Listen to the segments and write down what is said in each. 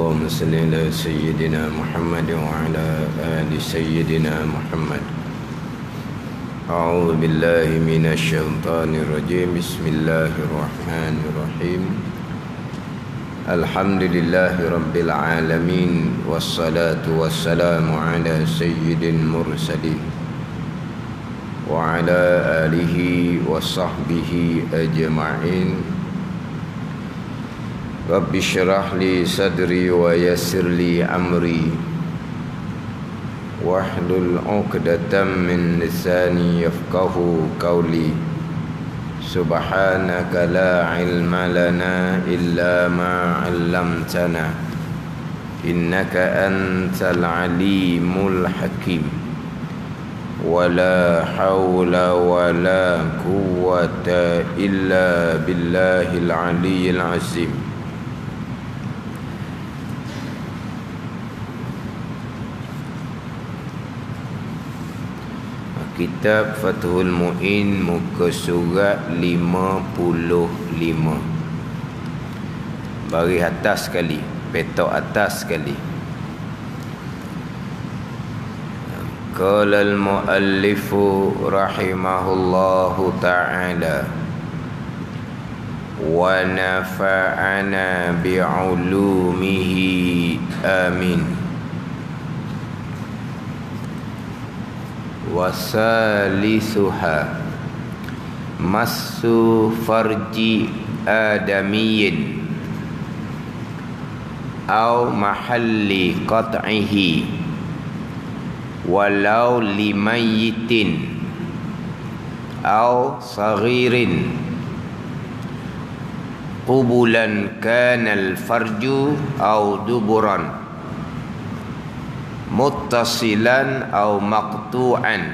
اللهم صل على سيدنا محمد وعلى آل سيدنا محمد. أعوذ بالله من الشيطان الرجيم. بسم الله الرحمن الرحيم. الحمد لله رب العالمين، والصلاة والسلام على سيد المرسلين وعلى آله وصحبه أجمعين. رب اشرح لي صدري ويسر لي أمري واحلل عقدة من لساني يفقه قولي. سبحانك لا علم لنا إلا ما علمتنا إنك أنت العليم الحكيم. ولا حول ولا قوة إلا بالله العلي العظيم. Kitab Fathul Mu'in, muka surat 55. Baris atas sekali, petok atas sekali. Qala al-muallifu rahimahullahu ta'ala wa nafa'ana bi'ulumihi amin. Wasalisuha massu farji adamiyin au mahalli qat'ihi walau limayyitin au saghirin qubulan kanal farju au duburan muttasilan au maqtu'an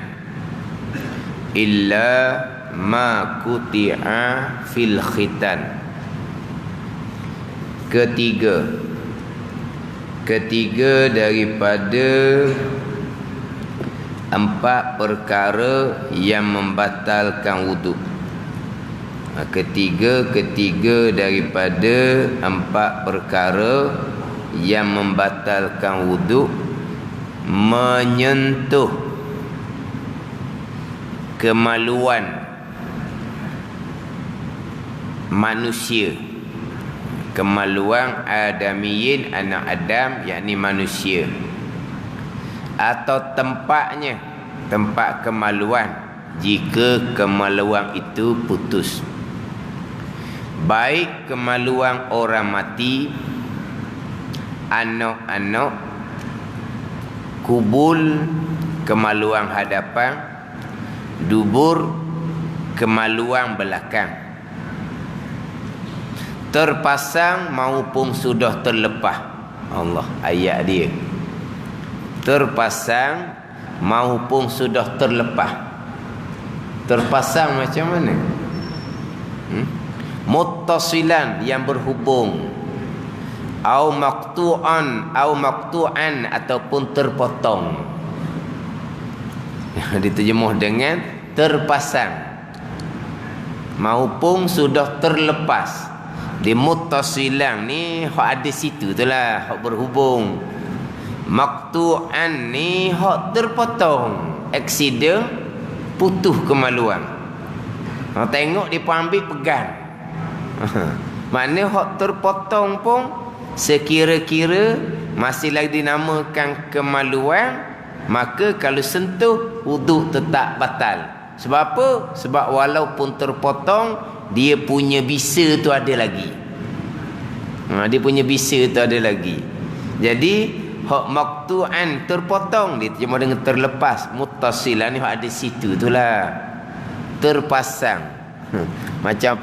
illa ma quti'a fil khitan. Ketiga daripada 4 perkara yang membatalkan wuduk. Ketiga daripada 4 perkara yang membatalkan wuduk menyentuh kemaluan manusia, kemaluan adamiyin, anak Adam, yakni manusia, atau tempatnya, tempat kemaluan jika kemaluan itu putus, baik kemaluan orang mati, anak-anak, kubul, kemaluan hadapan, dubur, kemaluan belakang, terpasang maupun sudah terlepas. Allah, ayat dia, terpasang maupun sudah terlepas. Terpasang macam mana? Muttasilan, yang berhubung, au maqtu'an ataupun terpotong. Diterjemuh dengan terpasang maupun sudah terlepas. Di muttasilan ni hak ada situ itulah, hak berhubung. Maqtu'an ni hak terpotong, aksiden, putus kemaluan. Tengok dia pun ambil pegang. Mana hak terpotong pun sekira-kira masih lagi dinamakan kemaluan, maka kalau sentuh wuduk tetap batal. Sebab apa? Sebab walaupun terpotong, dia punya bisa tu ada lagi. Dia punya bisa tu ada lagi. Jadi hak maqtu'an, terpotong, dia terjemah dengan terlepas. Muttasilan ni hak ada situ itulah, terpasang. Macam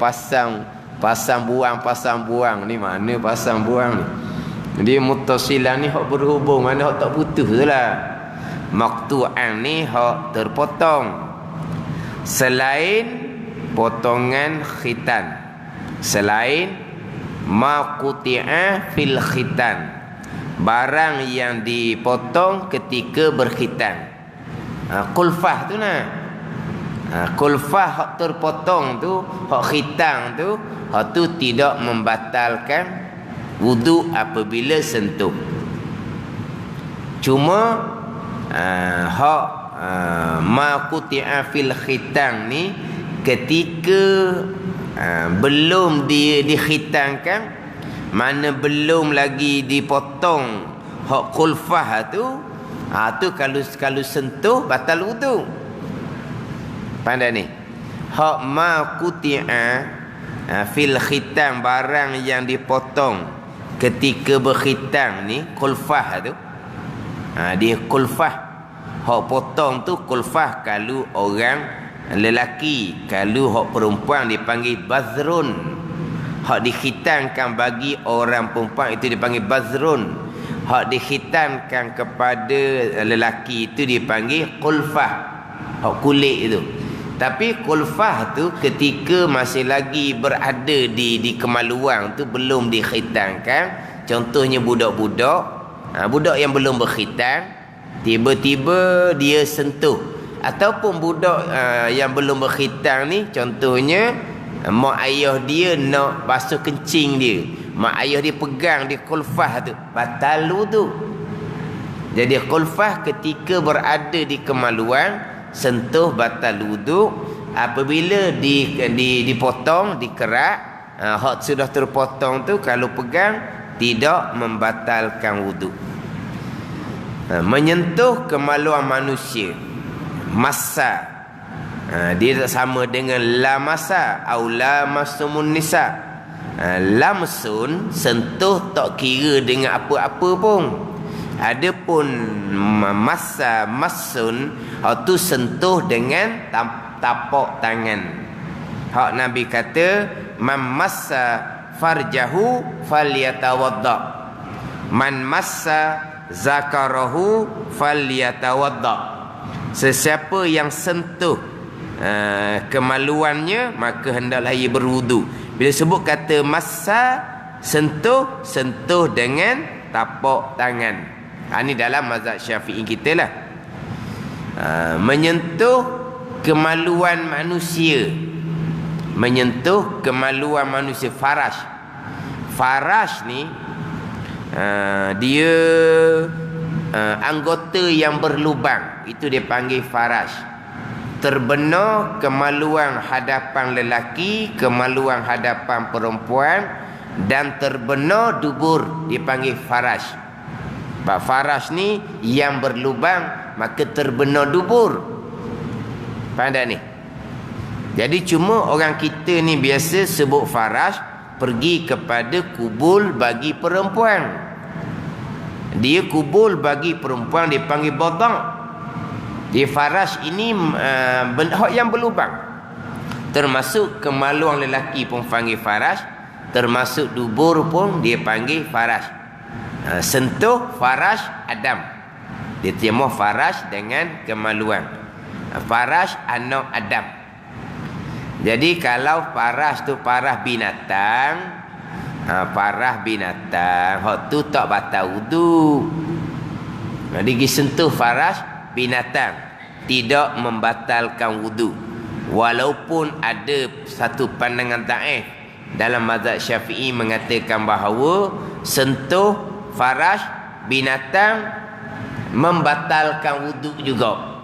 pasang buang ni, mana pasang buang ni? Dia muttasilan ni hak berhubung, mana hak tak putus itulah. Maqtu'an ni hak terpotong. Selain potongan khitan, selain ma quti'a fil khitan, barang yang dipotong ketika berkhitan. Kulfah tu nah. Kulfah hak terpotong tu, hak khitang tu, hak tu tidak membatalkan wuduk apabila sentuh. Cuma hak ma quti'a fil khitan ni ketika belum dikhitankan, mana belum lagi dipotong hak kulfah tu, tu kalau sentuh batal wudu. Pandai ni. Hak ma quti'a fil khitan, barang yang dipotong ketika berkhitang ni, kulfah tu. Dia kulfah. Hak potong tu kulfah kalau orang lelaki, kalau hak perempuan dipanggil bazrun. Hak dikhitankan bagi orang perempuan itu dipanggil bazrun. Hak dikhitankan kepada lelaki itu dipanggil kulfah. Hak kulit itu. Tapi kulfah tu ketika masih lagi berada di kemaluan tu, belum dikhitankan. Contohnya budak-budak, budak yang belum berkhitan, tiba-tiba dia sentuh. Ataupun budak yang belum berkhitan ni, contohnya mak ayah dia nak basuh kencing dia, mak ayah dia pegang di kulfah tu, batal wudu. Jadi kulfah ketika berada di kemaluan, sentuh batal wudu. Apabila dipotong, dikerak, hak sudah terpotong tu kalau pegang tidak membatalkan wudu. Menyentuh kemaluan manusia, massa, dia tak sama dengan lamasa atau lamasumun nisa. Lamsun, sentuh tak kira dengan apa-apa pun. Adapun massa, massun, tu sentuh dengan tapak tangan. Hak Nabi kata, man massa farjahu falyatawadda, man massa zakarahu falyatawadda. Sesiapa yang sentuh kemaluannya, maka hendaklah ia berwudu. Bila sebut kata massa, sentuh dengan tapak tangan. Ini dalam mazhab Syafi'i kita lah. Menyentuh kemaluan manusia, menyentuh kemaluan manusia, farash. Farash ni dia anggota yang berlubang, itu dia panggil farash. Terbenar kemaluan hadapan lelaki, kemaluan hadapan perempuan, dan terbenar dubur, dipanggil farash. Sebab farash ni yang berlubang, maka terbenar dubur. Pandai ni. Jadi cuma orang kita ni biasa sebut farash pergi kepada kubul bagi perempuan. Dia kubul bagi perempuan dipanggil badak. Di farash ini hak yang berlubang. Termasuk kemaluan lelaki pun panggil farash, termasuk dubur pun dia panggil farash. Sentuh farash Adam. Dia terjemah farash dengan kemaluan. Farash anak Adam. Jadi kalau farash tu parah binatang, parah binatang, hak tu tak batal wudu. Jadi pergi sentuh farash binatang tidak membatalkan wudu. Walaupun ada satu pandangan dhaif dalam mazhab Syafi'i mengatakan bahawa sentuh farash binatang membatalkan wudu juga.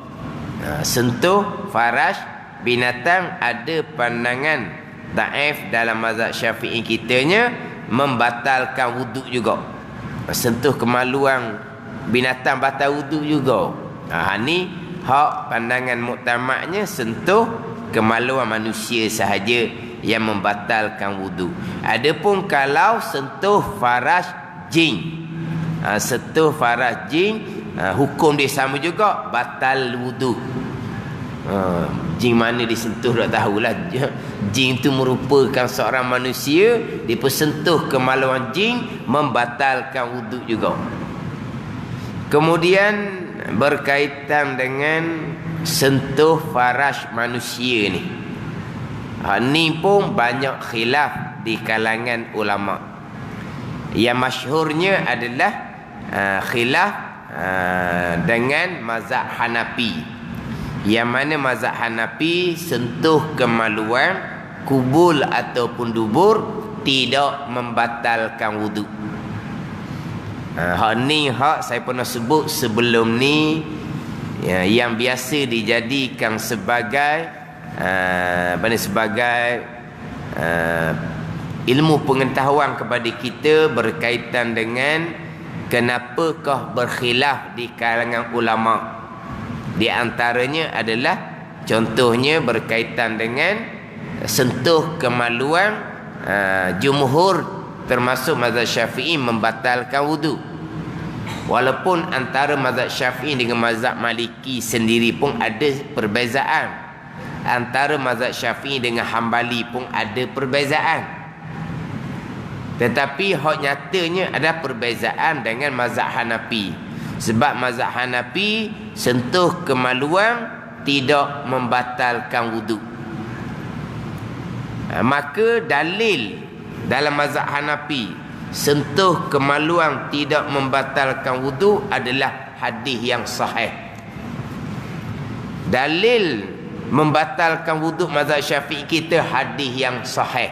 Sentuh farash binatang ada pandangan dhaif dalam mazhab Syafi'i kitanya, membatalkan wudu juga. Sentuh kemaluan binatang batal wudu juga. Ni hak pandangan muktamadnya, sentuh kemaluan manusia sahaja yang membatalkan wudu. Adapun kalau sentuh farash jin, sentuh farash jin, hukum dia sama juga, batal wudu. Jin mana disentuh tak tahulah. Jin tu merupakan seorang manusia, dia sentuh kemaluan jin, membatalkan wudu juga. Kemudian berkaitan dengan sentuh farash manusia ni, ni pun banyak khilaf di kalangan ulama. Yang masyhurnya adalah khilaf dengan mazhab Hanafi. Yang mana mazhab Hanafi sentuh kemaluan kubul ataupun dubur tidak membatalkan wuduk. Hak ni hak saya pernah sebut sebelum ni, ya, yang biasa dijadikan sebagai ilmu pengetahuan kepada kita berkaitan dengan kenapakah berkhilaf di kalangan ulama. Di antaranya adalah contohnya berkaitan dengan sentuh kemaluan. Jumhur termasuk mazhab Syafi'i membatalkan wudu. Walaupun antara mazhab Syafi'i dengan mazhab Maliki sendiri pun ada perbezaan. Antara mazhab Syafi'i dengan Hambali pun ada perbezaan. Tetapi hak nyatanya ada perbezaan dengan mazhab Hanafi. Sebab mazhab Hanafi sentuh kemaluan tidak membatalkan wuduk. Maka dalil dalam mazhab Hanafi sentuh kemaluan tidak membatalkan wuduk adalah hadis yang sahih. Dalil membatalkan wuduk mazhab Syafi'i kita hadis yang sahih.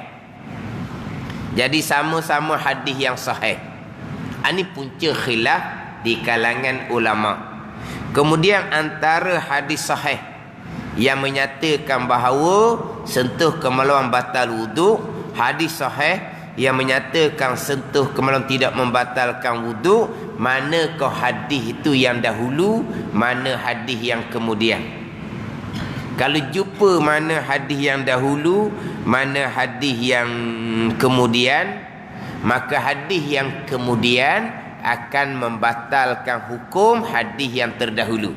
Jadi sama-sama hadis yang sahih. Ini punca khilaf di kalangan ulama. Kemudian antara hadis sahih yang menyatakan bahawa sentuh kemaluan batal wuduk, hadis sahih yang menyatakan sentuh kemaluan tidak membatalkan wuduk, manakah hadis itu yang dahulu, mana hadis yang kemudian? Kalau jumpa mana hadis yang dahulu, mana hadis yang kemudian, maka hadis yang kemudian akan membatalkan hukum hadis yang terdahulu.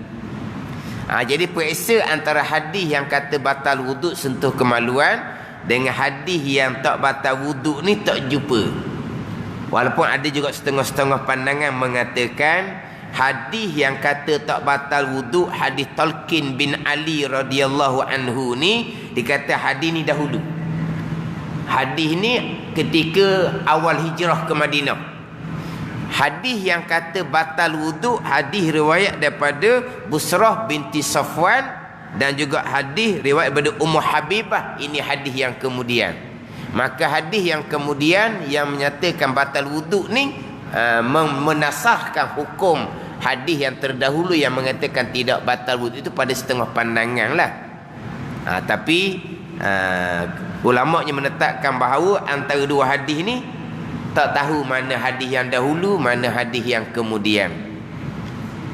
Jadi periksa antara hadis yang kata batal wuduk sentuh kemaluan dengan hadis yang tak batal wuduk ni tak jumpa. Walaupun ada juga setengah-setengah pandangan mengatakan hadis yang kata tak batal wuduk, hadis Talqin bin Ali radhiyallahu anhu ni, dikata hadis ni dahulu. Hadis ni ketika awal hijrah ke Madinah. Hadis yang kata batal wuduk, hadis riwayat daripada Busrah binti Safwan dan juga hadis riwayat daripada Ummu Habibah. Ini hadis yang kemudian. Maka hadis yang kemudian yang menyatakan batal wuduk ni menasahkan hukum hadis yang terdahulu yang mengatakan tidak batal wuduk itu pada setengah pandangan lah. Tapi ulama'nya menetapkan bahawa antara dua hadis ni tak tahu mana hadis yang dahulu, mana hadis yang kemudian.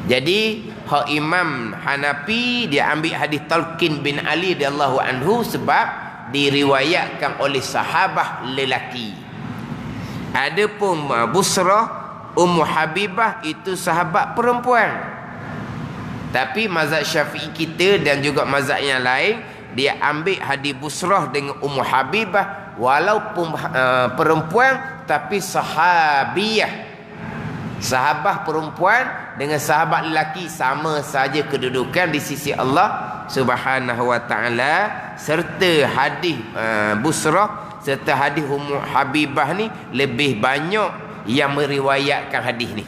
Jadi hak Imam Hanafi dia ambil hadis Talqin bin Ali radhiyallahu anhu sebab diriwayatkan oleh sahabah lelaki. Adapun Busrah Ummu Habibah itu sahabat perempuan. Tapi mazhab Syafi'i kita dan juga mazhab yang lain, dia ambil hadis Busrah dengan Ummu Habibah walaupun perempuan tapi sahabiyah. Sahabah perempuan dengan sahabat lelaki sama saja kedudukan di sisi Allah Subhanahu wa taala. Serta hadis Busrah serta hadis Ummu Habibah ni lebih banyak yang meriwayatkan hadis ni.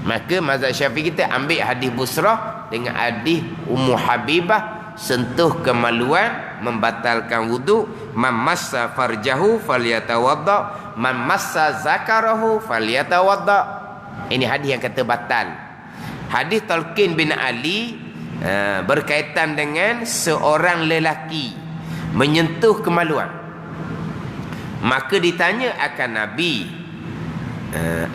Maka mazhab Syafi'i kita ambil hadis Busrah dengan hadis Ummu Habibah, sentuh kemaluan membatalkan wuduk. Man massa farjahu falyatawadda, man massa zakarahu falyatawadda. Ini hadis yang kata batal. Hadis Talqin bin Ali berkaitan dengan seorang lelaki menyentuh kemaluan. Maka ditanya akan Nabi,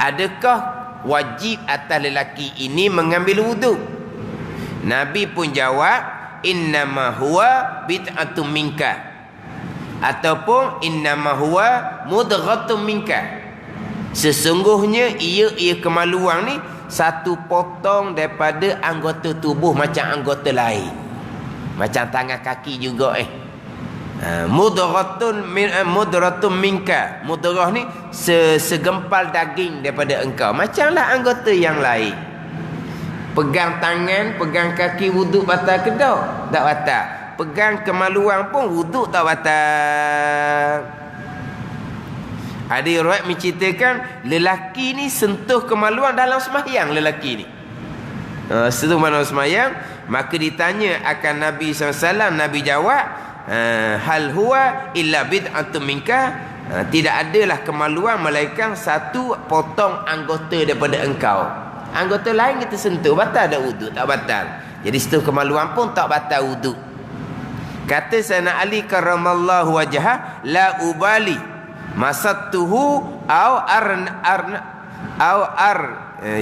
adakah wajib atas lelaki ini mengambil wuduk? Nabi pun jawab, innama huwa bid'atun minka, ataupun innama huwa mudghatun minka. Sesungguhnya ia kemaluan ni satu potong daripada anggota tubuh macam anggota lain. Macam tangan kaki juga mudghatun minka. Mudghah ni segempal daging daripada engkau, macamlah anggota yang lain. Pegang tangan, pegang kaki wuduk batal ke tak? Tak batal. Pegang kemaluan pun wuduk tak batal. Ada riwayat menceritakan lelaki ni sentuh kemaluan dalam sembahyang. Lelaki ni sentuh kemaluan sembahyang. Maka ditanya akan Nabi SAW. Nabi jawab, hal huwa illa bid'atun minka, tidak adalah kemaluan melainkan satu potong anggota daripada engkau. Anggota lain kita sentuh, batal tak wuduk? Tak batal. Jadi situ kemaluan pun tak batal wuduk. Kata Sayyidina Ali karramallahu wajhah, la ubali masattuhu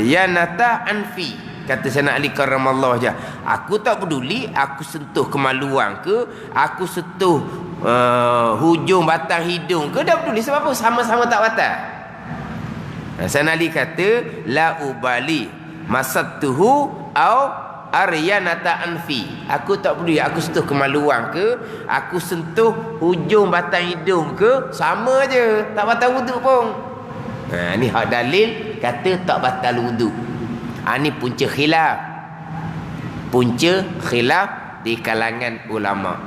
yanata anfi. Kata Sayyidina Ali karramallahu wajhah, aku tak peduli aku sentuh kemaluan ke, aku sentuh hujung batang hidung ke, tak peduli. Sebab apa? Sama-sama tak batal. Sayyidina Ali kata la ubali masattuhu aryanata anfi. Aku tak peduli aku sentuh kemaluan ke, aku sentuh hujung batang hidung ke, sama je, tak batal wuduk pun. Ni hak dalil kata tak batal wuduk. Ni punca khilaf. Punca khilaf di kalangan ulama.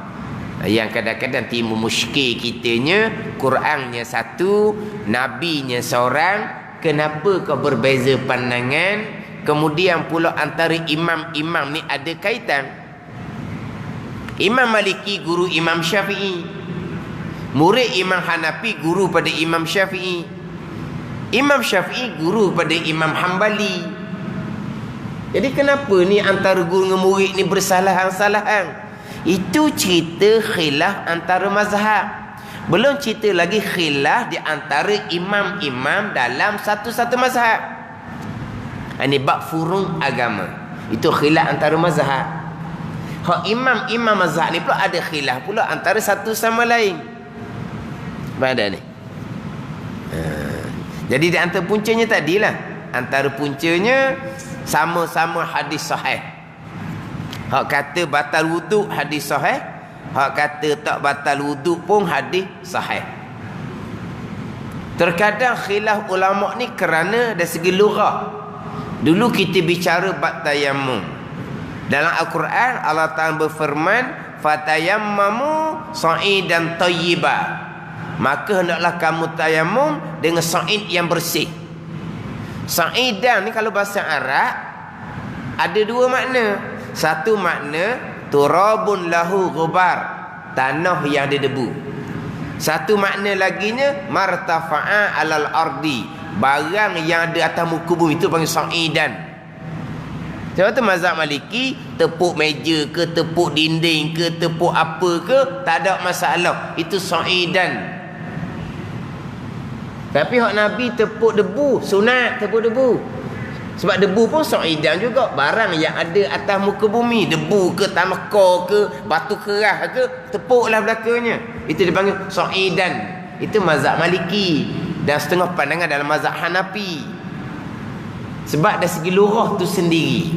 Yang kadang-kadang timbul muskil kitanya, Qurannya satu, nabinya seorang, kenapa kau berbeza pandangan? Kemudian pula antara imam-imam ni ada kaitan. Imam Maliki guru Imam Syafi'i, murid Imam Hanafi guru pada Imam Syafi'i, Imam Syafi'i guru pada Imam Hambali. Jadi kenapa ni antara guru dengan murid ni bersalahan-salahan? Itu cerita khilaf antara mazhab. Belum cerita lagi khilaf di antara imam-imam dalam satu-satu mazhab. Ini bab furung agama. Itu khilaf antara mazhab. Hak imam-imam mazhab ni pula ada khilaf pula antara satu sama lain. Pada ni. Jadi di antara puncanya tadilah. Antara puncanya sama-sama hadis sahih. Hak kata batal wuduk hadis sahih. Hak kata tak batal wuduk pun hadis sahih. Terkadang khilaf ulama ni kerana dari segi lughah. Dulu kita bicara bab tayammum. Dalam Al-Quran Allah Ta'ala berfirman, fatayammamu sa'idan tayyiba. Maka hendaklah kamu tayammum dengan sa'id yang bersih. Sa'idan ni kalau bahasa Arab ada dua makna. Satu makna turabun lahu ghubar, tanah yang ada debu. Satu makna laginya martafa'a alal ardi, barang yang ada atas muka bumi, itu panggil sa'idan. Sebab tu mazhab Maliki, tepuk meja ke, tepuk dinding ke, tepuk apa ke, tak ada masalah, itu sa'idan. Tapi hak Nabi tepuk debu, sunat tepuk debu. Sebab debu pun sa'idan juga, barang yang ada atas muka bumi, debu ke, tanah kor ke, batu keras ke, tepuklah belakangnya. Itu dipanggil sa'idan. Itu mazhab Maliki. Dan setengah pandangan dalam mazhab Hanafi. Sebab dari segi lughah tu sendiri.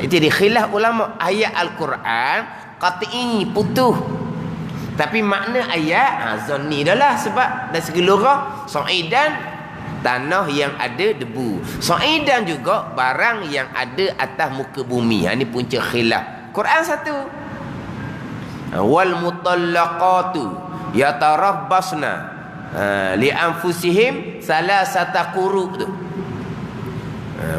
Itu dia khilaf ulama. Ayat Al-Quran qat'i putuh. Tapi makna ayat zanni dah lah. Sebab dari segi lughah sa'idan, tanah yang ada debu. Sa'idan juga barang yang ada atas muka bumi. Ini punca khilaf. Quran satu. Wal mutallaqatu yatarabbasna li anfusihim salasata quru tu.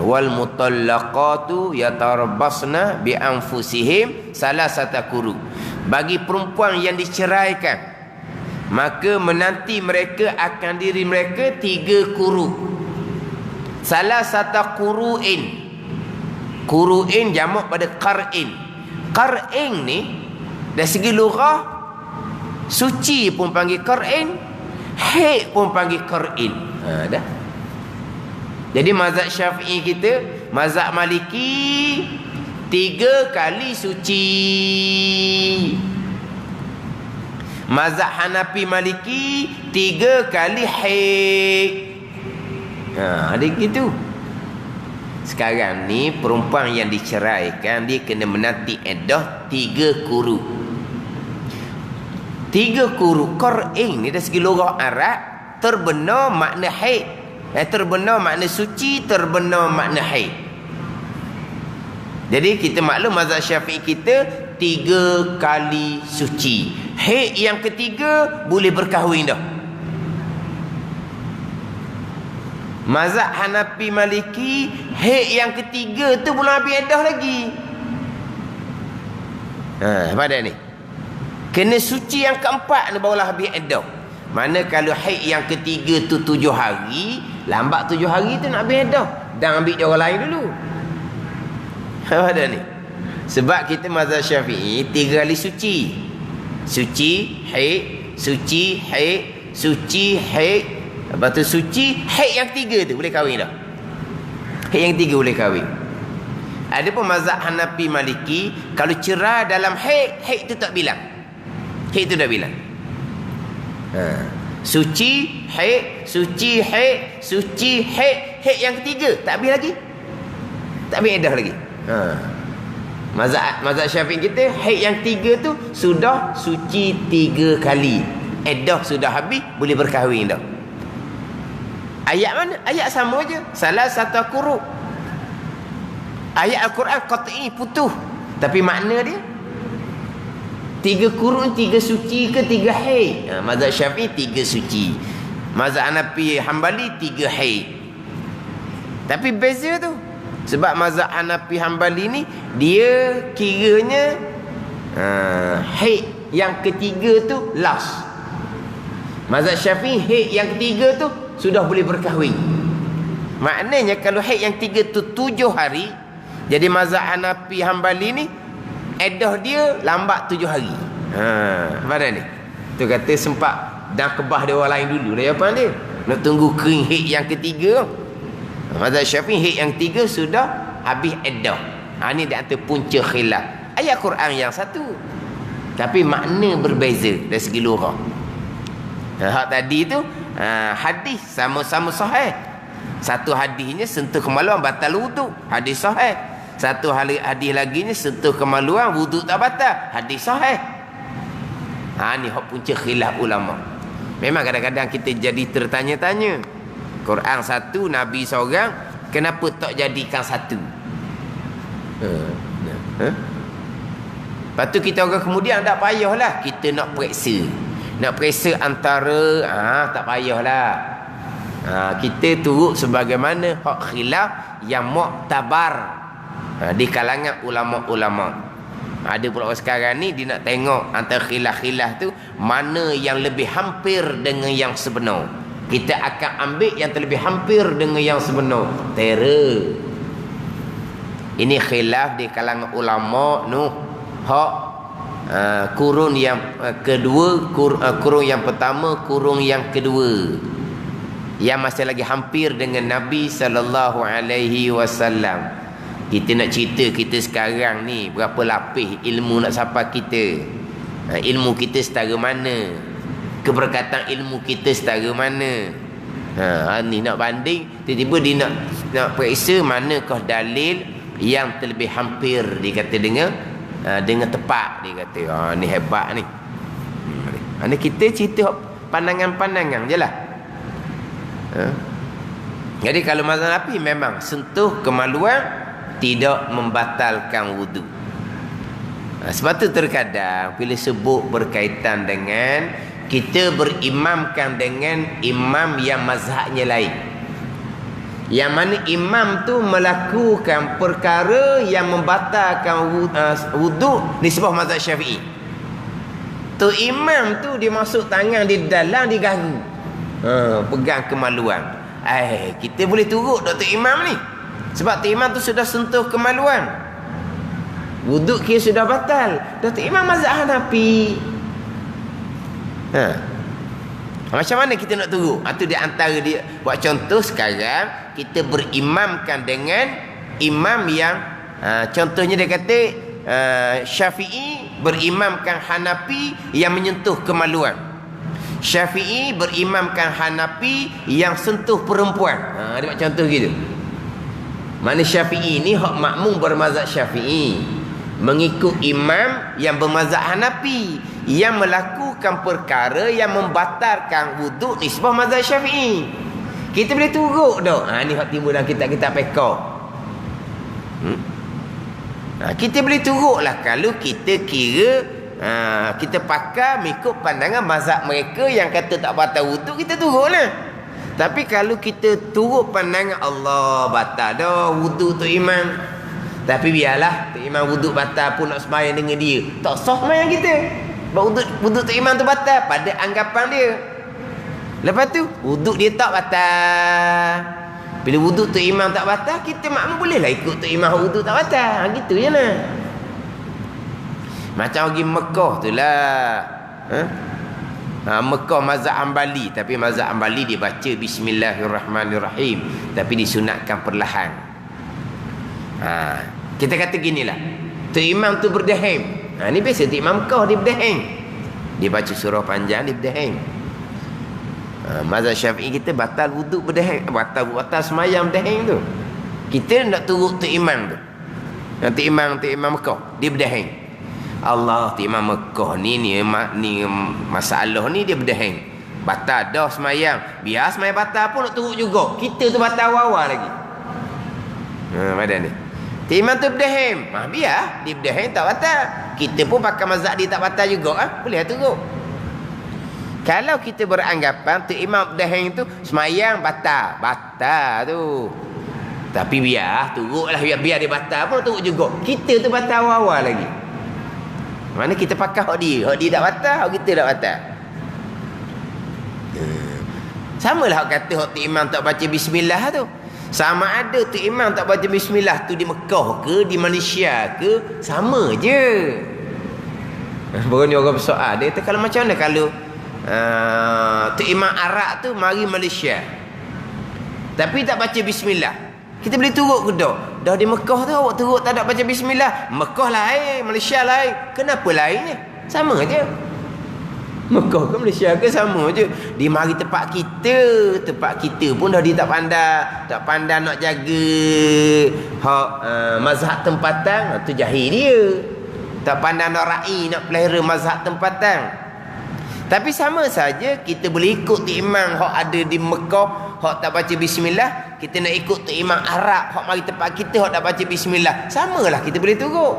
Wal mutallaqatu yatarabbasna bi anfusihim salasata quru. Bagi perempuan yang diceraikan, maka menanti mereka akan diri mereka 3 quru. Salasata quru'in. Quru'in jamak pada qar'in. Qar'in ni dari segi lughah, suci pun panggil qar'in, haid pun panggil qar'in. Dah. Jadi mazhab Syafi'i kita, mazhab Maliki 3 kali suci. Mazhab Hanafi Maliki 3 kali haid. Ada gitu. Sekarang ni perempuan yang diceraikan, dia kena menanti iddah 3 quru. 3 quru qar'in ni dari segi lughah Arab terbenar makna haid, terbenar makna suci, terbenar makna haid. Jadi kita maklum mazhab Syafi'i kita 3 kali suci. Haid yang ketiga boleh berkahwin dah. Mazhab Hanafi Maliki, haid yang ketiga tu belum habis iddah lagi. Pada ni Kena suci yang keempat ni barulah habis iddah. Mana kalau haid yang ketiga tu 7 hari, lambat 7 hari tu nak habis iddah. Dan ambil dia orang lain dulu. Apa dah ni? Sebab kita mazhab Syafi'i 3 kali suci. Suci, haid, suci, haid, suci, haid. Lepas tu suci, haid yang 3 tu boleh kahwin dah. Haid yang 3 boleh kahwin. Ada pun mazhab Hanafi Maliki, kalau cerah dalam haid, haid tu tak bilang. Haid tu dah bilang. Suci, haid, suci, haid, suci, haid, haid yang ketiga tak habis lagi. Tak habis iddah lagi. Mazhab Syafi'i kita, haid yang 3 tu sudah suci 3 kali. Iddah sudah habis, boleh berkahwin dah. Ayat mana? Ayat sama je. Salah satu quru. Ayat Al-Quran qat'i putus. Tapi makna dia 3 quru, 3 suci ke 3 haid? Mazhab Syafi'i 3 suci. Mazhab Hanafi Hambali 3 haid. Tapi beza tu. Sebab mazhab Hanafi Hambali ni dia kiranya haid yang ketiga tu last. Mazhab Syafi'i haid yang ketiga tu sudah boleh berkahwin. Maknanya kalau haid yang 3 tu 7 hari, jadi mazhab Hanafi Hambali ni iddah dia lambat 7 hari. Mana ni? Tu kata sempat dan kebah dia orang lain dulu dah jawapan dia. Nak tunggu kering haid yang ketiga. Mazhab Syafi'i haid yang 3 sudah habis iddah. Ni dia antara punca khilaf. Ayat Quran yang satu, tapi makna berbeza dari segi lughah. Hak tadi tu hadis sama-sama sahih. Satu hadisnya sentuh kemaluan batal wudu, hadis sahih. Satu hadis laginya sentuh kemaluan wudu tak batal, hadis sahih. Ni hak punca khilaf ulama. Memang kadang-kadang kita jadi tertanya-tanya. Quran satu, Nabi seorang, kenapa tak jadikan satu? Lepas tu kita orang kemudian tak payahlah kita nak periksa. Nak periksa antara tak payahlah. Kita turut sebagaimana hak khilaf yang muktabar di kalangan ulama-ulama. Ada pula sekarang ni dia nak tengok antara khilaf-khilaf tu mana yang lebih hampir dengan yang sebenar. Kita akan ambil yang terlebih hampir dengan yang sebenar. Ini khilaf di kalangan ulama hak kurun yang kedua, kurun yang pertama, kurun yang kedua, yang masih lagi hampir dengan Nabi sallallahu alaihi wasallam. Kita nak cerita kita sekarang ni berapa lapis ilmu nak sampai kita. Ilmu kita setara mana? Keberkatan ilmu kita setara mana? Ni nak banding, tiba-tiba dia nak periksa manakah dalil yang terlebih hampir, dia kata dengan tepat, dia kata ni hebat ni. Ni kita cerita pandangan-pandangan je lah. Jadi kalau mazhab Hanafi memang sentuh kemaluan tidak membatalkan wudu. Sebab tu terkadang bila sebut berkaitan dengan kita berimamkan dengan imam yang mazhabnya lain, yang mana imam tu melakukan perkara yang membatalkan wudu nisbah mazhab Syafi'i. Tu imam tu dia masuk tangan di dalam, dia garu, pegang kemaluan. Kita boleh turut Dr. Imam ni, sebab tu imam tu sudah sentuh kemaluan, wudu kira sudah batal. Dr. Imam mazhab Hanafi. Macam mana kita nak turut? Itu di antara dia buat contoh. Sekarang kita berimamkan dengan imam yang contohnya dia kata Syafi'i berimamkan Hanafi yang menyentuh kemaluan, Syafi'i berimamkan Hanafi yang sentuh perempuan. Dia buat contoh gitu. Mana Syafi'i ni hak makmum bermazhab Syafi'i, mengikut imam yang bermazhab Hanafi yang melakukan perkara yang membatalkan wuduk nisbah mazhab Syafi'i. Kita boleh turut dah. Ni hak timbul dalam kitab-kitab fiqh. Kita boleh turut lah kalau kita kira kita pakai mengikut pandangan mazhab mereka yang kata tak batal wuduk, kita turut lah. Tapi kalau kita turut pandangan Allah batal dah wuduk tu imam, tapi biarlah tu imam wuduk batal pun nak sembahyang dengan dia, tak sah sembahyang kita. Wuduk tu imam tu batal pada anggapan dia. Lepas tu wuduk dia tak batal. Bila wuduk tu imam tak batal, kita makmum bolehlah ikut tu imam wuduk tak batal. Gitu je lah. Macam pergi Mekah tu lah. Mekah mazhab Hanbali, tapi mazhab Hanbali dia baca Bismillahirrahmanirrahim, tapi disunatkan perlahan. Kita kata ginilah, tu imam tu berdahing. Ni biasa tu imam Mekah dia berdahing. Dia baca surah panjang dia berdahing. Mazhab Syafi'i kita batal wuduk berdahing, batal semayang berdahing tu. Kita nak turut tu imam tu. Tu imam Mekah dia berdahing. Allah, tu imam Mekah ni masalah ni dia berdahing. Batal dah semayang. Biar semayang batal pun nak turut juga. Kita tu batal awal lagi. Badan dia. Tu imam tu berdahing. Biar dia berdahing tak batal. Kita pun pakai mazhab dia tak batal juga. Boleh turut. Kalau kita beranggapan tu imam berdahing tu semayang batal tu. Tapi biar turutlah, biar dia batal pun turut juga. Kita tu batal awal lagi. Mana kita pakai hak dia tak batal, hak kita tak batal. Samalah hak kata hak tu imam tak baca bismillah tu. Sama ada tu imam tak baca bismillah tu di Mekah ke di Malaysia ke, sama je. Baru ni orang bersoal, dia kata kalau macam mana kalau tu imam Arab tu mari Malaysia tapi tak baca bismillah, kita boleh turut ke tak? Dah di Mekah tu awak turut tak ada baca bismillah. Mekah lain, Malaysia lain. Kenapa lain ni? Sama je. Mekah ke Malaysia ke sama je. Dia mari tempat kita pun dah dia tak pandai nak jaga hak mazhab tempatan, tu jahil dia. Tak pandai nak ra'i, nak pelihara mazhab tempatan. Tapi sama saja kita boleh ikut tu imam hak ada di Mekah, hak tak baca bismillah, kita nak ikut tu imam Arab hak mari tempat kita hak tak baca bismillah. Samalah kita boleh turut.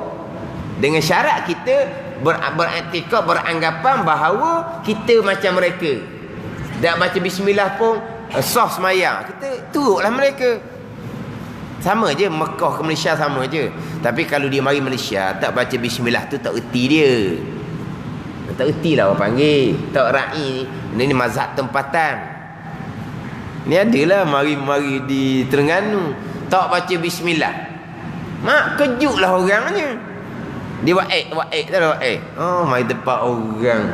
Dengan syarat kita beriktikad, beranggapan bahawa kita macam mereka. Tak baca bismillah pun sah semayang. Kita turutlah mereka. Sama je Mekah ke Malaysia sama je. Tapi kalau dia mari Malaysia tak baca bismillah tu tak erti dia. Tak erti lah orang panggil. Tak ra'i ni. Ini mazhab tempatan. Ni adalah mari-mari di Terengganu tak baca bismillah. Mak kejutlah orangnya. Dia wa'ek tak ada wa'ek. Mari tempat orang.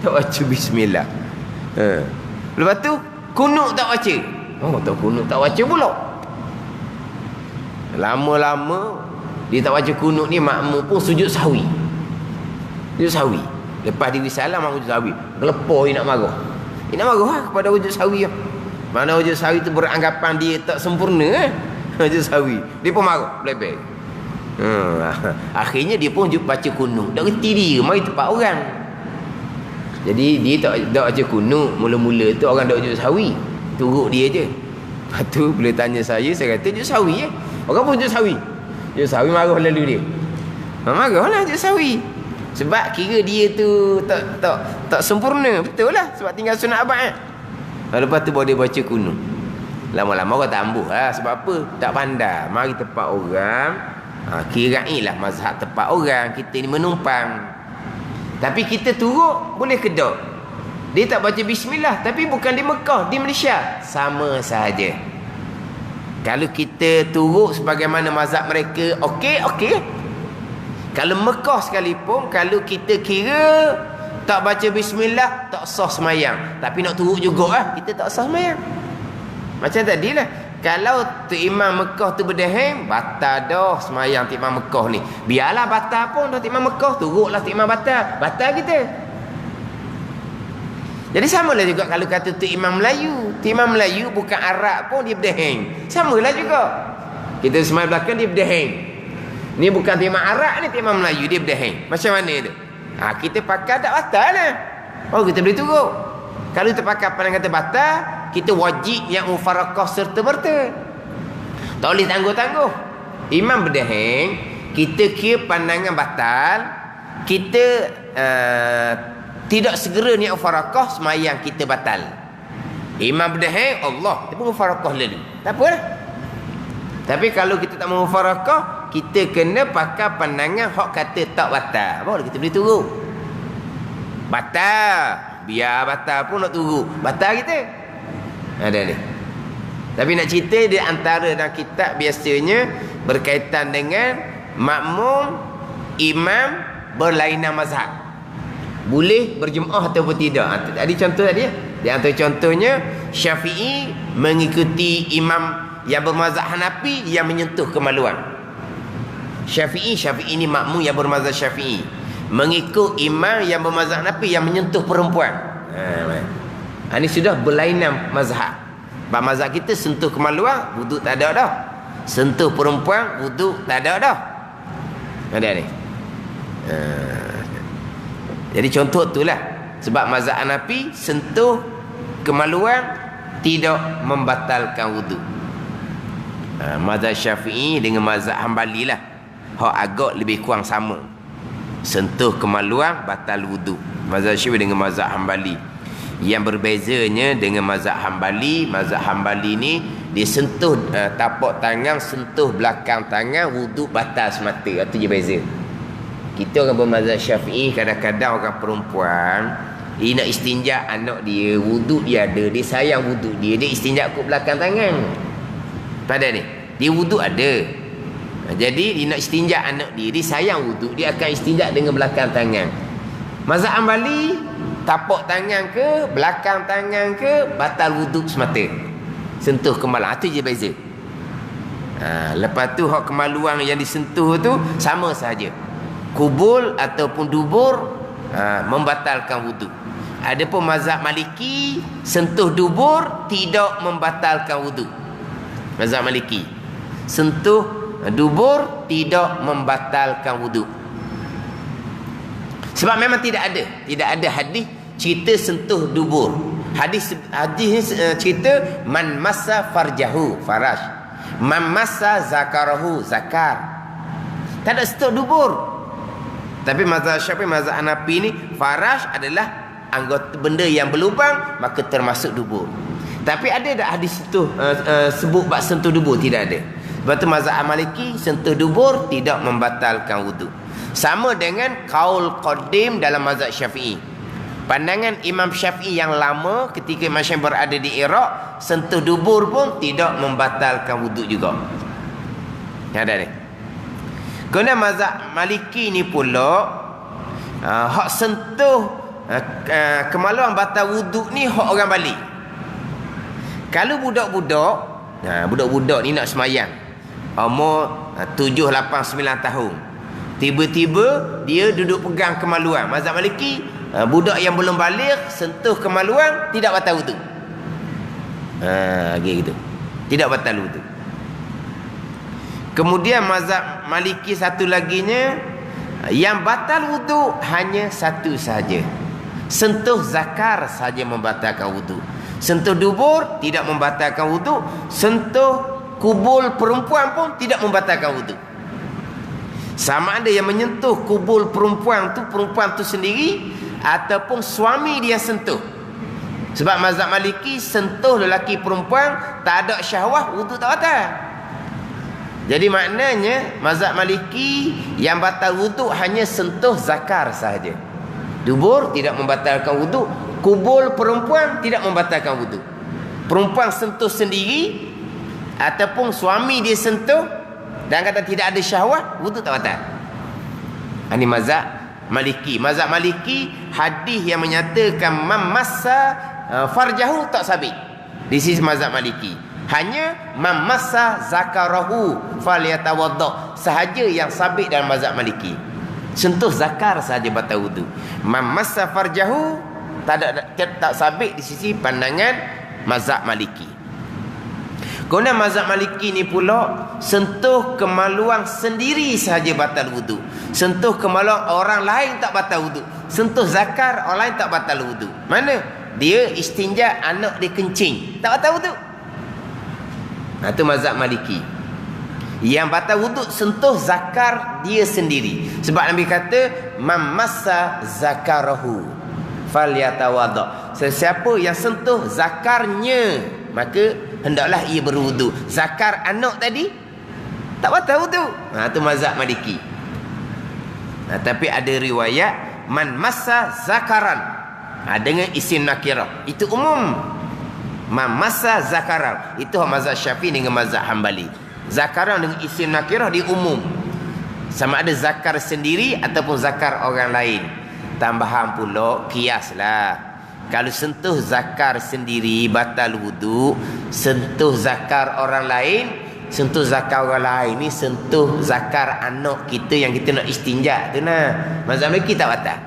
Tak baca bismillah. Lepas tu kunut tak baca. Tak kunut tak baca pula. Lama-lama dia tak baca kunut ni, makmum pun sujud sahwi. Sujud sahwi. Lepas diri salam mak wujud sahwi. Gelepor dia nak marah. Dia nak marah kepada wujud sahwi. Mana wujud sahwi tu beranggapan dia tak sempurna. Wujud sahwi. Dia pun marah. Belebek. Akhirnya dia pun baca kunut. Tak reti dia. Mari tempat orang. Jadi dia tak baca kunut. Mula-mula tu orang tak wujud sahwi. Turut dia je. Lepas tu bila tanya saya kata wujud sahwi. Orang pun wujud sahwi. Wujud sahwi marah lalu dia. Marahlah wujud sahwi. Sebab kira dia tu tak sempurna. Betul lah. Sebab tinggal sunat abad. Lepas tu baru dia baca kunut. Lama-lama orang tak ambuh lah. Sebab apa? Tak pandai. Mari tempat orang. Kirailah mazhab tempat orang. Kita ni menumpang. Tapi kita turut boleh ke tak? Dia tak baca bismillah. Tapi bukan di Mekah, di Malaysia. Sama sahaja. Kalau kita turut sebagaimana mazhab mereka, okey. Kalau Mekah sekalipun, kalau kita kira tak baca bismillah, tak sah semayang. Tapi nak turut juga kita tak sah semayang. Macam tadilah. Kalau tu imam Mekah tu berdahing, batal dah semayang tu imam Mekah ni. Biarlah batal pun dah tu imam Mekah, turutlah tu imam batal. Batal kita. Jadi samalah juga kalau kata tu imam Melayu. Tu imam Melayu bukan Arab pun dia berdahing. Samalah juga. Kita semayang belakang dia berdahing. Ni bukan tu imam Arab ni, tu imam Melayu dia berdahing. Macam mana tu? Kita pakai tak batal lah. Kita boleh turut. Kalau kita pakai pandangan kata batal, kita wajib yang mufarakah serta-merta. Tak boleh tangguh-tangguh. Imam berdahing, kita kira pandangan batal, kita tidak segera niat mufarakah, semayang kita batal. Imam berdahing, Allah, kita pun mufarakah lalu. Tak apalah. Tapi kalau kita tak mufarakah, kita kena pakai pandangan hak kata tak batal. Baru kita boleh turut. Batal. Biar batal pun nak tunggu. Batal kita. Ada ni. Tapi nak cerita di antara dalam kitab biasanya berkaitan dengan makmum imam berlainan mazhab. Boleh berjemaah ataupun tidak. Tadi contoh tadi ya. Di antara contohnya Syafi'i mengikuti imam yang bermazhab Hanafi yang menyentuh kemaluan. Syafi'i ni makmum yang bermazhab Syafi'i mengikut imam yang bermazhab Hanafi yang menyentuh perempuan. Ini sudah berlainan mazhab. Sebab mazhab kita sentuh kemaluan wuduk tak ada dah. Sentuh perempuan wuduk tak ada dah. Ada ni. Jadi contoh itulah. Sebab mazhab Hanafi sentuh kemaluan tidak membatalkan wuduk. Mazhab Syafi'i dengan mazhab Hanbali lah. Hak agak lebih kurang sama. Sentuh kemaluan batal wuduk. Mazhab Syafi'i dengan mazhab Hanbali. Yang berbezanya dengan mazhab Hanbali ni dia sentuh tapak tangan, sentuh belakang tangan, wuduk batal semata. Itu je beza. Kita orang bermazhab Syafi'i, kadang-kadang orang perempuan dia nak istinja anak dia, wuduk dia ada, dia sayang wuduk dia istinja kat belakang tangan. Pada ni dia wuduk ada. Jadi dia nak istinja anak dia sayang wuduk, dia akan istinja dengan belakang tangan. Mazhab Hanbali, tapak tangan ke, belakang tangan ke, batal wuduk semata. Sentuh kemaluan, itu je beza. Lepas tu hak kemaluan yang disentuh tu sama saja. Kubul ataupun dubur membatalkan wuduk. Adapun mazhab Maliki, sentuh dubur tidak membatalkan wuduk. Mazhab Maliki, sentuh dubur tidak membatalkan wuduk. Sebab memang tidak ada hadis cerita sentuh dubur. Hadis cerita man massa farjahu, faraj. Man massa zakarahu, zakar. Tak ada sentuh dubur. Tapi mazhab Syafi'i, mazhab Hanafi ni faraj adalah anggota benda yang berlubang, maka termasuk dubur. Tapi ada tak hadis itu sebut bab sentuh dubur? Tidak ada. Sebab tu mazhab Maliki, sentuh dubur tidak membatalkan wuduk. Sama dengan kaul qadim dalam mazhab Syafi'i. Pandangan Imam Syafi'i yang lama ketika Imam Syafi'i berada di Iraq, sentuh dubur pun tidak membatalkan wuduk juga. Ada ni. Kerana mazhab Maliki ni pula hak sentuh kemaluan batal wuduk ni hak orang balik. Kalau budak-budak ni nak semayang umur 7, 8, 9 tahun, tiba-tiba dia duduk pegang kemaluan. Mazhab Maliki, budak yang belum balik sentuh kemaluan tidak batal wuduk. Gitu. Tidak batal wuduk. Kemudian mazhab Maliki satu laginya, yang batal wuduk hanya satu sahaja. Sentuh zakar saja membatalkan wuduk. Sentuh dubur tidak membatalkan wuduk. Sentuh kubul perempuan pun tidak membatalkan wuduk. Sama ada yang menyentuh kubul perempuan tu sendiri ataupun suami dia sentuh. Sebab mazhab Maliki, sentuh lelaki perempuan tak ada syahwah, wuduk tak batal. Jadi maknanya mazhab Maliki yang batal wuduk hanya sentuh zakar sahaja. Dubur tidak membatalkan wuduk, kubul perempuan tidak membatalkan wuduk. Perempuan sentuh sendiri ataupun suami dia sentuh dan kata tidak ada syahwat, wuduk tak batal. Ini mazhab Maliki. Mazhab Maliki, hadis yang menyatakan mamassa farjahu tak sabit. Di sisi mazhab Maliki, hanya mamassa zakarahu falyatawadda sahaja yang sabit dalam mazhab Maliki. Sentuh zakar saja batal wudu. Mamassa farjahu tak sabit di sisi pandangan mazhab Maliki. Kerana mazhab Maliki ni pula, sentuh kemaluan sendiri sahaja batal wudu. Sentuh kemaluan orang lain tak batal wudu. Sentuh zakar orang lain tak batal wudu. Mana? Dia istinja anak dia kencing, tak batal wudu. Itu mazhab Maliki. Yang batal wuduk sentuh zakar dia sendiri. Sebab Nabi kata mamassa zakarahu falyatawadda. Sesiapa yang sentuh zakarnya, maka hendaklah ia berwuduk. Zakar anak tadi tak batal wuduk. Itu mazhab Maliki. Tapi ada riwayat man massa zakaran. Dengan isim nakirah. Itu umum. Man massa zakaran. Itu mazhab Syafi'i dengan mazhab Hambali. Zakaran dengan isim nakirah di umum. Sama ada zakar sendiri ataupun zakar orang lain. Tambahan pula kiaslah. Kalau sentuh zakar sendiri batal wudu, sentuh zakar orang lain, sentuh zakar orang lain ni sentuh zakar anak kita yang kita nak istinja tu nah. Mazhab Maliki tak batal.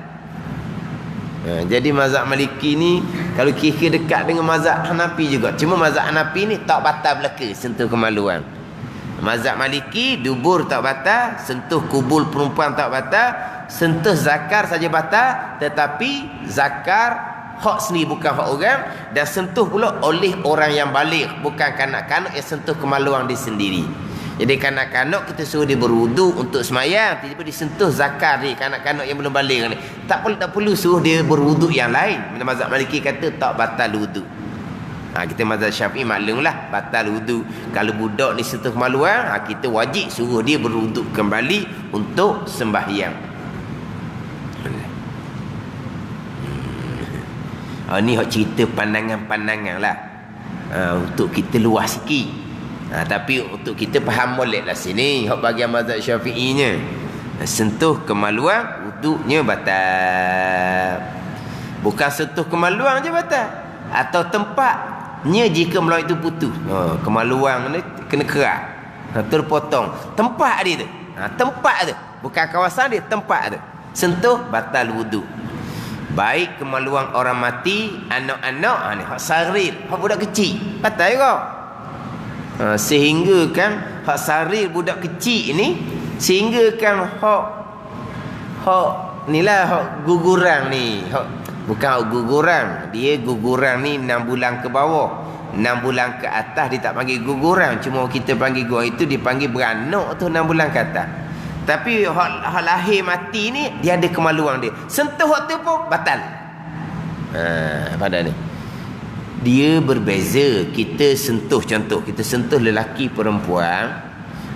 Jadi mazhab Maliki ni kalau kira dekat dengan mazhab Hanafi juga. Cuma mazhab Hanafi ni tak batal belaka sentuh kemaluan. Mazhab Maliki dubur tak batal, sentuh kubul perempuan tak batal, sentuh zakar saja batal, tetapi zakar hak sendiri bukan hak orang, dan sentuh pula oleh orang yang balik, bukan kanak-kanak yang sentuh kemaluan dia sendiri. Jadi kanak-kanak kita suruh dia berwuduk untuk semayang, tiba-tiba disentuh zakar dia, kanak-kanak yang belum balik ni, tak perlu suruh dia berwuduk yang lain. Mazhab Maliki kata tak batal wuduk. Kita mazhab Syafi'i maklumlah batal wuduk. Kalau budak ni sentuh kemaluan, kita wajib suruh dia berwuduk kembali untuk sembahyang. Ni hak cerita pandangan-pandangan lah. Untuk kita luas sikit. Tapi untuk kita faham molek lah sini. Hak bagian mazhab Syafi'inya, sentuh kemaluan wuduknya batal. Bukan sentuh kemaluan je batal, atau tempatnya jika melalui itu putus. Kemaluan ni kena kerak, terpotong tempat dia tu. Tempat tu, bukan kawasan dia, tempat tu. Sentuh batal wuduk. Baik kemaluan orang mati, anak-anak ni hak sarir, hak budak kecil batal juga. Sehingga kan hak sarir budak kecil ni, sehingga kan hak nilah hak guguran ni, bukan hak guguran, dia guguran ni 6 bulan ke bawah, 6 bulan ke atas dia tak panggil guguran. Cuma kita panggil gua itu dipanggil beranak tu 6 bulan ke atas. Tapi hak lahir mati ni dia ada kemaluan dia, sentuh waktu pun batal. Pada ni dia berbeza. Kita sentuh, contoh kita sentuh lelaki perempuan,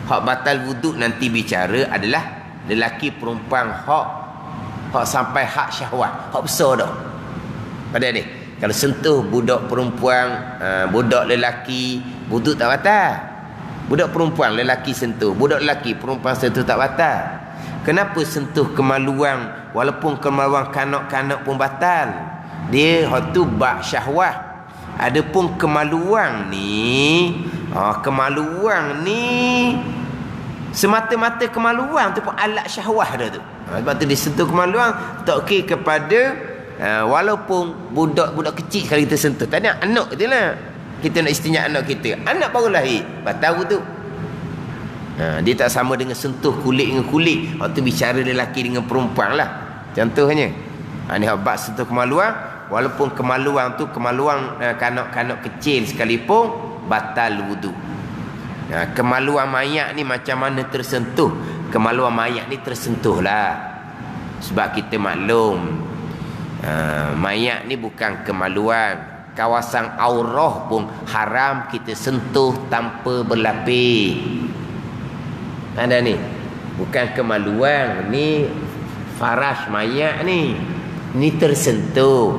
hak batal wuduk nanti bicara adalah lelaki perempuan hak sampai hak syahwat, hak besar dah. Pada ni kalau sentuh budak perempuan, budak lelaki, wuduk tak batal. Budak perempuan lelaki sentuh, budak lelaki perempuan sentuh tak batal. Kenapa sentuh kemaluan, walaupun kemaluan kanak-kanak pun batal? Dia hak tu bab syahwat. Adapun kemaluan ni, kemaluan ni semata-mata kemaluan tu pun alat syahwat dah tu. Sebab tu disentuh kemaluan takkir kepada walaupun budak-budak kecil kalau kita sentuh. Tak ada anak kita lah. Kita nak istinja anak kita, anak baru lahir, batal wuduk. Dia tak sama dengan sentuh kulit dengan kulit. Waktu bicara lelaki dengan perempuan lah contohnya. Ni bab sentuh kemaluan, walaupun kemaluan tu kemaluan kanak-kanak kecil sekalipun batal wuduk. Kemaluan mayat ni macam mana tersentuh? Kemaluan mayat ni tersentuh lah. Sebab kita maklum mayat ni bukan kemaluan. Kawasan aurah pun haram kita sentuh tanpa berlapis. Ada ni, bukan kemaluan, ni faras mayat ni. Ni tersentuh.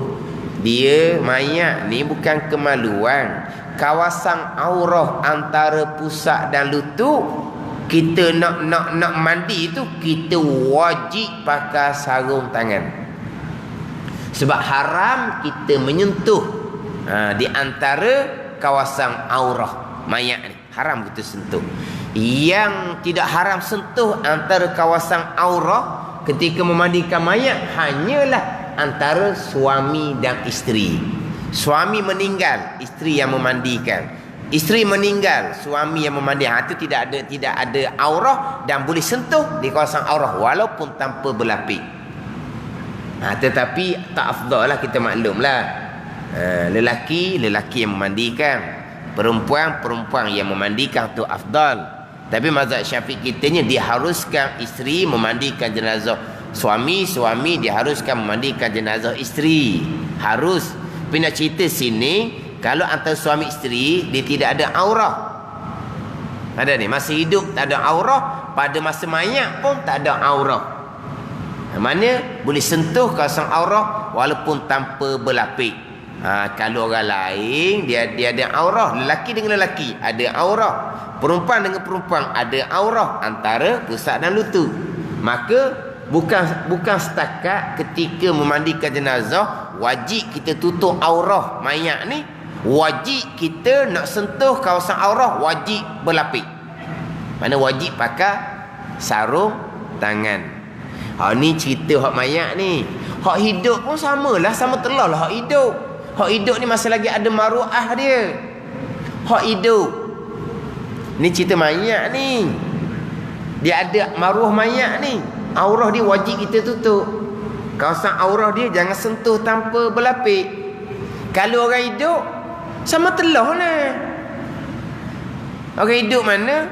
Dia mayat ni bukan kemaluan. Kawasan aurah antara pusat dan lutut, kita nak mandi tu kita wajib pakai sarung tangan. Sebab haram kita menyentuh di antara kawasan aurah mayat ni, haram kita sentuh. Yang tidak haram sentuh antara kawasan aurah ketika memandikan mayat hanyalah antara suami dan isteri. Suami meninggal, isteri yang memandikan. Isteri meninggal, suami yang memandikan. Itu tidak ada aurah dan boleh sentuh di kawasan aurah walaupun tanpa berlapis. Tetapi tak afdal lah, kita maklum lah. Lelaki yang memandikan, perempuan yang memandikan tu afdal. Tapi mazhab Syafi'i kitanya diharuskan isteri memandikan jenazah suami diharuskan memandikan jenazah isteri. Harus. Tapi nak cerita sini, kalau antara suami isteri dia tidak ada aurah. Ada ni, masa hidup tak ada aurah, pada masa mayat pun tak ada aurah. Mana boleh sentuh kawasan aurah walaupun tanpa berlapik. Kalau orang lain dia ada aurah, lelaki dengan lelaki ada aurah, perempuan dengan perempuan ada aurah antara pusat dan lutut. Maka bukan setakat ketika memandikan jenazah wajib kita tutup aurah mayat ni, wajib kita nak sentuh kawasan aurah wajib berlapik. Mana wajib pakai sarung tangan. Ni cerita hak mayat ni. Hak hidup pun samalah, sama telah lah hak hidup. Hak hidup ni masih lagi ada maruah dia. Hak hidup ni cerita mayat ni, dia ada maruah mayat ni. Aurah dia wajib kita tutup. Kawasan aurah dia jangan sentuh tanpa berlapik. Kalau orang hidup sama telah lah. Orang hidup mana?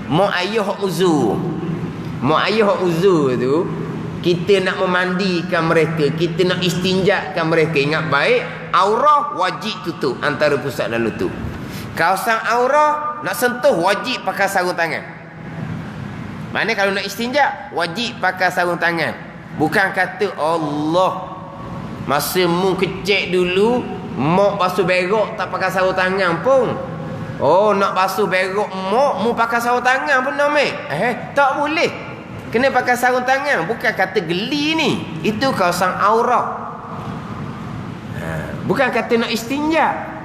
Mak ayah hak uzur. Mak ayah hak uzur tu, kita nak memandikan mereka, kita nak istinjakkan mereka. Ingat baik, aurah wajib tutup antara pusat dan lutut. Kawasan aurah nak sentuh wajib pakai sarung tangan. Mana kalau nak istinjak wajib pakai sarung tangan. Bukan kata Allah masa mu kecil dulu mak basuh berok tak pakai sarung tangan pun. Nak basuh berok mak mu pakai sarung tangan pun namik. Tak boleh. Kena pakai sarung tangan. Bukan kata geli ni, itu kawasan aurah. Bukan kata nak istinja,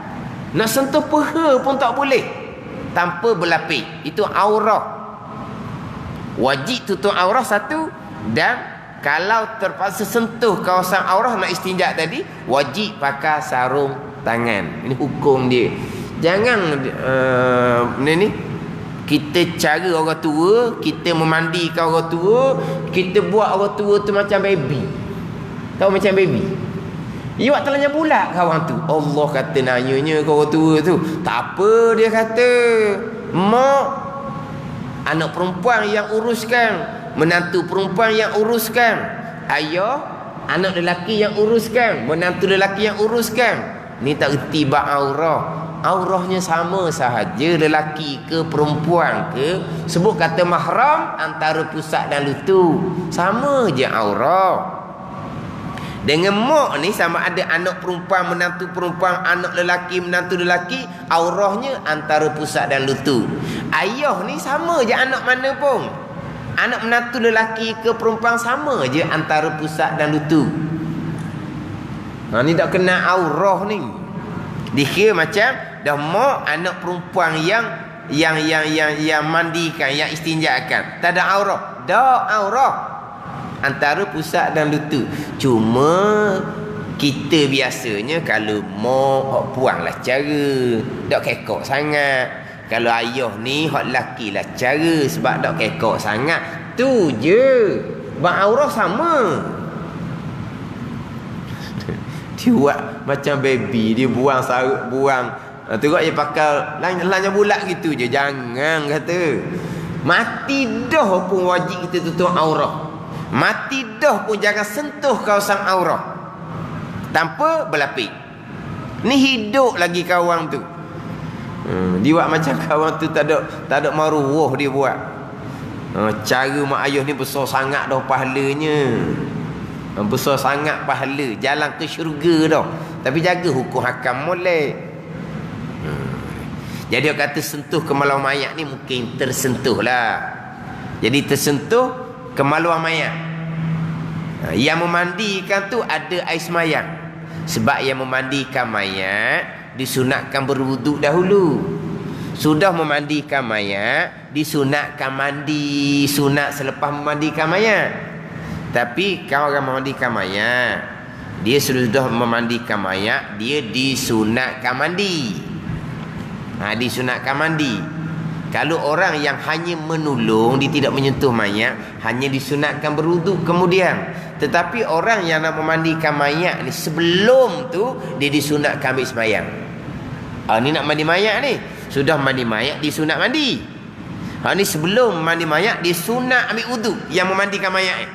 nak sentuh peha pun tak boleh tanpa berlapik. Itu aurah. Wajib tutup aurah satu. Dan kalau terpaksa sentuh kawasan aurah nak istinja tadi, wajib pakai sarung tangan. Ini hukum dia. Jangan ni kita cara orang tua, kita memandikan orang tua, kita buat orang tua tu macam baby. Tahu macam baby? Iwak telanya bulat kawan tu. Allah kata nanyanya ke orang tua tu. Tak apa dia kata. Mak anak perempuan yang uruskan, menantu perempuan yang uruskan. Ayah anak lelaki yang uruskan, menantu lelaki yang uruskan. Ni tak erti bab aurah. Aurahnya sama sahaja, lelaki ke perempuan ke, sebut kata mahram antara pusat dan lutut, sama je aurah. Dengan mak ni sama ada anak perempuan, menantu perempuan, anak lelaki, menantu lelaki, aurahnya antara pusat dan lutut. Ayah ni sama je anak mana pun, anak menantu lelaki ke perempuan sama je antara pusat dan lutut. Ni tak kena aurah ni. Dikira macam dah mak anak perempuan yang mandikan, yang istinjakan. Tak ada aurah. Dak aurah antara pusat dan lutut. Cuma kita biasanya kalau mak hak puang lah cara, dak kekok sangat. Kalau ayah ni hak laki lah cara, sebab dak kekok sangat. Tu je. Bab aurah sama. Dia buat macam baby, dia buang saruk, buang. Tengok dia pakai lanya bulat gitu je. Jangan kata. Mati dah pun wajib kita tutup aurah. Mati dah pun jangan sentuh kawasan aurah tanpa berlapik. Ni hidup lagi kawan tu. Dia buat macam kawan tu tak ada maruah dia buat. Cara mak ayah ni besar sangat dah pahalanya. Besar sangat pahala, jalan ke syurga dah. Tapi jaga hukum hakam molek. Jadi dia kata sentuh kemaluan mayat ni mungkin tersentuh lah. Jadi tersentuh kemaluan mayat. Yang memandikan tu ada air semayang. Sebab yang memandikan mayat disunatkan berwuduk dahulu. Sudah memandikan mayat, disunatkan mandi sunat selepas memandikan mayat. Tapi kalau orang memandikan mayat, dia sudah memandikan mayat, dia disunatkan mandi. Disunatkan mandi. Kalau orang yang hanya menolong, dia tidak menyentuh mayat, hanya disunatkan berwuduk kemudian. Tetapi orang yang nak memandikan mayat ni, sebelum tu dia disunatkan ambil semayang. Ni nak mandi mayat ni, sudah mandi mayat disunat mandi. Ni sebelum mandi mayat dia sunat ambil wuduk yang memandikan mayat ni.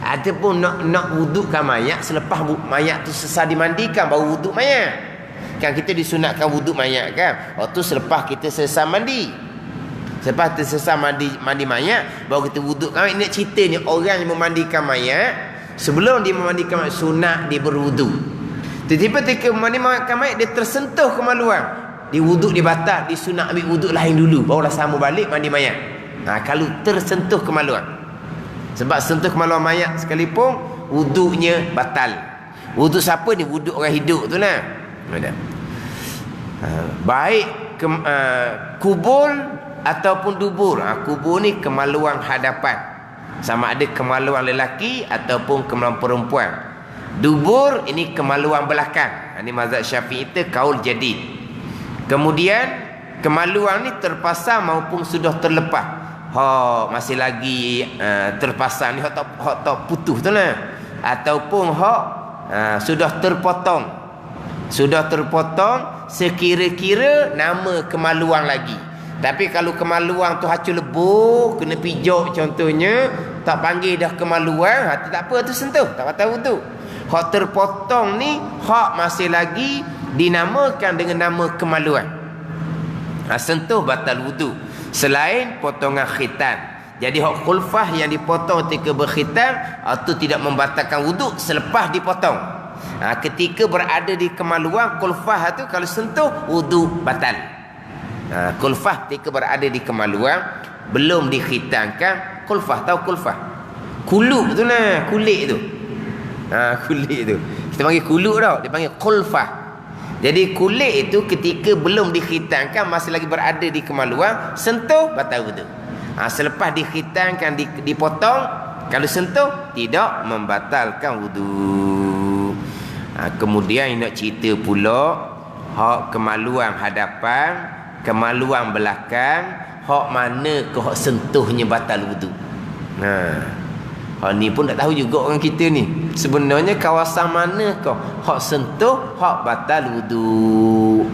Ataupun nak wudukkan mayat selepas mayat tu selesai dimandikan baru wuduk mayat. Kan kita disunatkan wuduk mayat kan, waktu selepas kita selesai mandi. Lepas tu selesai mandi mayat, baru kita wuduk mayat. Nak cerita ni orang yang memandikan mayat, sebelum dia memandikan mayat, sunat dia berwuduk. Tiba-tiba ketika memandikan mayat, dia tersentuh kemaluan, dia wuduk dia batal, dia sunat ambil wuduk lain dulu, barulah sambung balik mandi mayat. Kalau tersentuh kemaluan, sebab sentuh kemaluan mayat sekalipun wuduknya batal. Wuduk siapa ni? Wuduk orang hidup tu lah. Baik kubul ataupun dubur. Kubul ni kemaluan hadapan, sama ada kemaluan lelaki ataupun kemaluan perempuan. Dubur ini kemaluan belakang. Ini mazhab Syafi'i itu kaul jadid. Kemudian kemaluan ni terpasang maupun sudah terlepas. Masih lagi terpasang ni, hak tak putus tu lah, ataupun sudah terpotong. Sudah terpotong sekira-kira nama kemaluan lagi. Tapi kalau kemaluan tu hancur lebur, kena pijak contohnya, tak panggil dah kemaluan, tak apa tu sentuh, tak batal wuduk. Hak terpotong ni hak masih lagi dinamakan dengan nama kemaluan. Sentuh batal wuduk. Selain potongan khitan. Jadi hak khulfah yang dipotong ketika berkhitan, itu tidak membatalkan wuduk selepas dipotong. Ketika berada di kemaluan, khulfah itu kalau sentuh wuduk batal. Khulfah ketika berada di kemaluan, belum dikhitankan, khulfah. Tahu khulfah? Kuluk tu lah, kulit tu. Kulit tu kita panggil kuluk tau, dia panggil khulfah. Jadi kulit itu ketika belum dikhitankan, masih lagi berada di kemaluan, sentuh batal wuduk. Selepas dikhitankan, dipotong, kalau sentuh tidak membatalkan wuduk. Kemudian nak cerita pula hak kemaluan hadapan, kemaluan belakang, hak mana ke hak sentuhnya batal wuduk. Hak ni pun tak tahu juga orang kita ni. Sebenarnya kawasan mana kau hak sentuh hak batal wuduk.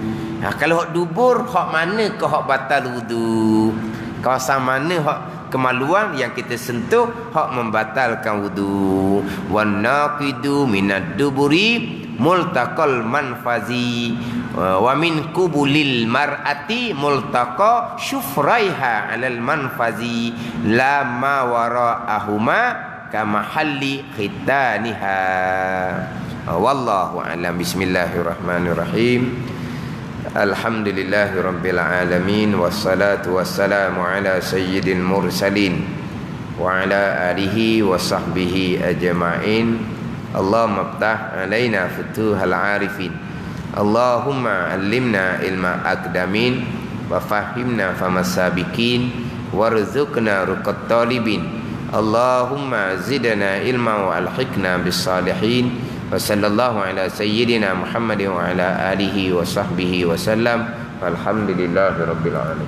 Kalau hak dubur, hak mana kau hak batal wuduk. Kawasan mana hak kemaluan yang kita sentuh hak membatalkan wuduk. Wan naqidu minad duburi multaqal manfazi wa min kubulil mar'ati multaqa syufraiha 'alal manfazi la ma wara'ahuma kamahalli khitaniha. Wallahu a'lam. Bismillahirrahmanirrahim. Alhamdulillahirabbil alamin, wassalatu wassalamu ala sayyidil mursalin wa ala alihi wa sahbihi ajma'in. Allahumma iftah alaina futuhal arifin. Allahumma allimna ilma aqdamin wa fahimna famas sabiqin warzuqna ruqat talibin. Allahumma zidna ilma wa alhiqna bis salihin. Wa sallallahu ala sayyidina Muhammad wa ala alihi wa sahbihi wa sallam. Walhamdulillahi rabbil alamin.